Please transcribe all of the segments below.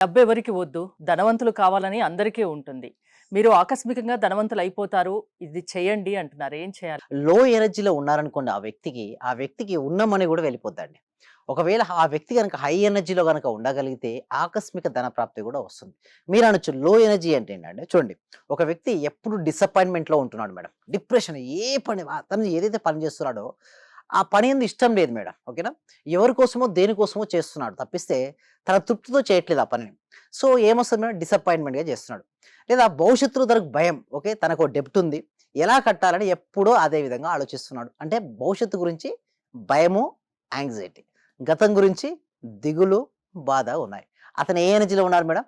డబ్బెవరికి వద్దు. ధనవంతులు కావాలని అందరికీ ఉంటుంది. మీరు ఆకస్మికంగా ధనవంతులయిపోతారు. ఇది చేయండి అంటున్నారు. ఏం చేయాలి? లో ఎనర్జీలో ఉన్నారనుకోండి ఆ వ్యక్తికి ఉన్న మనీ గూడా వెళ్ళిపోద్దండి. ఒకవేళ ఆ వ్యక్తి గనక హై ఎనర్జీలో గనక ఉండగలిగితే ఆకస్మిక ధన ప్రాప్తి గూడా వస్తుంది. మీరనొచ్చు లో ఎనర్జీ అంటే ఏంటంటే చూడండి, ఒక వ్యక్తి ఎప్పుడు డిసప్పాయింట్‌మెంట్‌లో ఉంటున్నాడు మేడం. డిప్రెషన్ ఏ పని తను ఏదైతే పని చేస్తున్నాడో, ఆ పని ఎందు ఇష్టం లేదు మేడం. ఓకేనా? ఎవరి కోసమో, దేనికోసమో చేస్తున్నాడు తప్పిస్తే తన తృప్తితో చేయట్లేదు ఆ పనిని. సో, ఏమొస్తది మేడం డిసప్పాయింట్‌మెంట్‌గా చేస్తున్నాడు. లేదా భవిష్యత్తులో తనకు భయం. ఓకే. తనకో డెబ్ట్ ఉంది. ఎలా కట్టాలని ఎప్పుడూ అదే విధంగా ఆలోచిస్తున్నాడు. అంటే భవిష్యత్తు గురించి భయము, యాంగ్జైటీ. గతం గురించి దిగులు, బాధ ఉన్నాయి. అతను ఏ ఎనర్జీలో ఉన్నారు మేడం?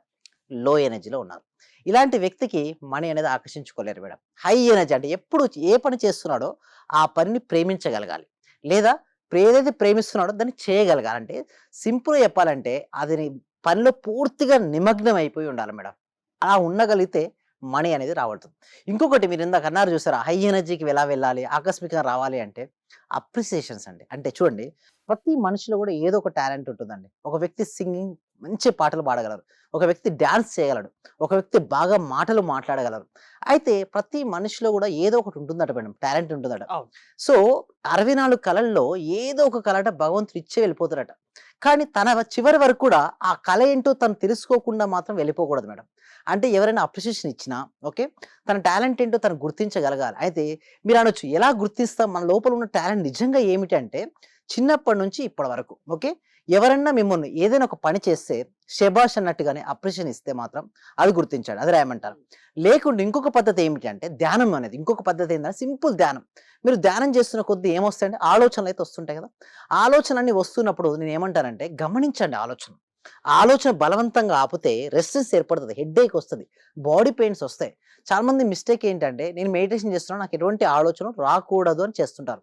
లో ఎనర్జీలో ఉన్నారు. ఇలాంటి వ్యక్తికి మనీ అనేది ఆకర్షించుకోలేరు మేడం. హై ఎనర్జీ అంటే ఎప్పుడు ఏ పని చేస్తున్నాడో ఆ పనిని ప్రేమించగలగాలి. లేదా ఏదైతే ప్రేమిస్తున్నాడో దాన్ని చేయగలగాలి. అంటే సింపుల్‌గా చెప్పాలంటే అది పనిలో పూర్తిగా నిమగ్నం అయిపోయి ఉండాలి మేడం. అలా ఉండగలిగితే మనీ అనేది రాబడుతుంది. ఇంకొకటి మీరు ఇందాక అన్నారు చూసారా? హై ఎనర్జీకి ఎలా వెళ్ళాలి? ఆకస్మికంగా రావాలి అంటే అప్రిసియేషన్స్ అండి. అంటే చూడండి, ప్రతి మనిషిలో కూడా ఏదో ఒక టాలెంట్ ఉంటుందండి. ఒక వ్యక్తి సింగింగ్ మంచి పాటలు పాడగలరు. ఒక వ్యక్తి డాన్స్ చేయగలడు. ఒక వ్యక్తి బాగా మాటలు మాట్లాడగలరు. అయితే ప్రతి మనిషిలో కూడా ఏదో ఒకటి ఉంటుందట మేడం. టాలెంట్ ఉంటుందట. అవును. సో, 64 కళల్లో ఏదో ఒక కళట భగవంతుడు ఇచ్చే వెళ్ళిపోతాడట. కానీ తన చివరి వరకు కూడా ఆ కళ ఏంటో తను తెలుసుకోకుండా మాత్రం వెళ్ళిపోకూడదు మేడం. అంటే ఎవరైనా అప్రిషియేషన్ ఇచ్చినా ఓకే. తన టాలెంట్ ఏంటో తను గుర్తించగలగాలి. అయితే మీరనొచ్చు ఎలా గుర్తిస్తాం మన లోపల ఉన్న టాలెంట్ నిజంగా ఏమిటంటే చిన్నప్పటి నుంచి ఇప్పటి వరకు ఓకే. ఎవరన్నా మిమ్మల్ని ఏదైనా ఒక పని చేస్తే శభాష్ అన్నట్టుగానే అప్రిషియేషన్ ఇస్తే మాత్రం అది గుర్తించండి. అది రాయమంటారు. లేకుంటే ఇంకొక పద్ధతి ఏమిటి అంటే ధ్యానం అనేది. ఇంకొక పద్ధతి ఏంటంటే సింపుల్ ధ్యానం. మీరు ధ్యానం చేస్తున్న కొద్దీ ఏమొస్తాయంటే ఆలోచనలైతే వస్తుంటాయి కదా! ఆలోచనలన్నీ వస్తున్నప్పుడు నేనేమంటానంటే గమనించండి ఆలోచన. ఆ ఆలోచన బలవంతంగా ఆపితే రెస్ట్‌లెస్ ఏర్పడుతది. హెడ్‌ఏక్ వస్తది. బాడీ పెయిన్స్ వస్తాయి. చాలా మంది మిస్టేక్ ఏంటంటే నేను మెడిటేషన్ చేస్తున్నాను. నాకు ఎటువంటి ఆలోచన రాకూడదు అని చేస్తుంటారు.